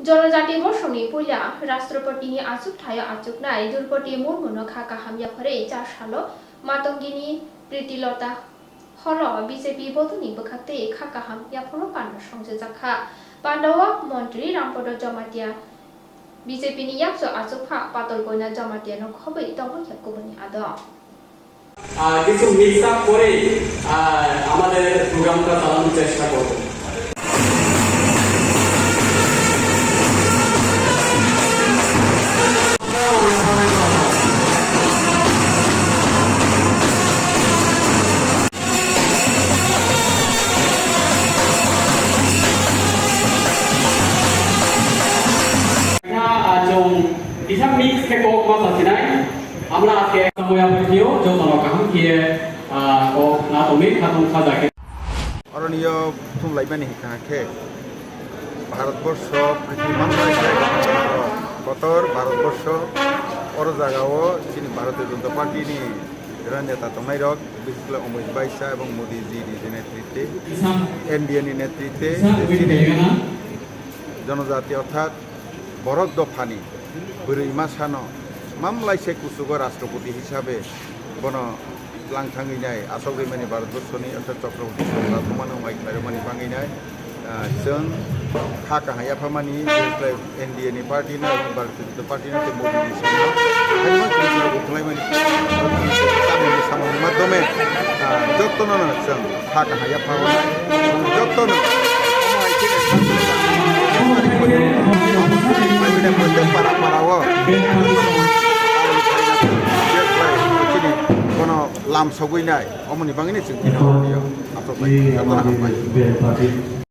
जनजाति वर्षनि पुइला राष्ट्रपतिनि आचुकथायाव आचुकनाय द्रौपदी मुर्मुनो खाका हामयाफोरै चारसालो मातंगिनि प्रीतिलता हल बीजेपी बदुनि बखाते खाका हामयाफोरो पान्डा संयोजखा पान्डवा मन्त्री रामपद जमातिया बीजेपी नि याक्ष आचुकफा पातल गयना जमातिया नखबै तंगया गुबुननि आदम কিছু মিক্স আপ করে আমাদের প্রোগ্রামটা চালানোর চেষ্টা করব। Isang mix ke kok masa sinai, amla ke samoya video jo tono kaham kie kok na tomik hatung khaja ke. অরণীয় থুমলাইবানি হিকাকে Bharatvarsha পৃথিবী বতর ভারতবর্ষ অর জায়গাও যিনি ভারতীয় জনতা পার্টিনি নেতা তমাইরক বিশেষ করে অমিত বাইসা এবং মোদীজির নেতৃত্বে এনডিএনি নেতৃত্বে জনজাতি অর্থাৎ বরক দফানি বৈরৈমা সানো মামলাইছে কুসুগ রাষ্ট্রপতি হিসাবে বন লাंथाङैनाय आसाम रैमानि भारतबर्षनि अर्थात चक्रवर्ती राजकुमार माइक्लारमानि बाङैनाय जों खाका हायाफामानि एनडिएनि पार्टीनो एबं भारतीय जनता पार्टीनो मोदीनि सायाव हायमा बुथुमलायमानि तामिलनि सामनि माध्यमे जत्तनो जों खाका हायाफामानि जत्तनो para parawo lam sogoi nai omoni bangini chingki no yo apro pai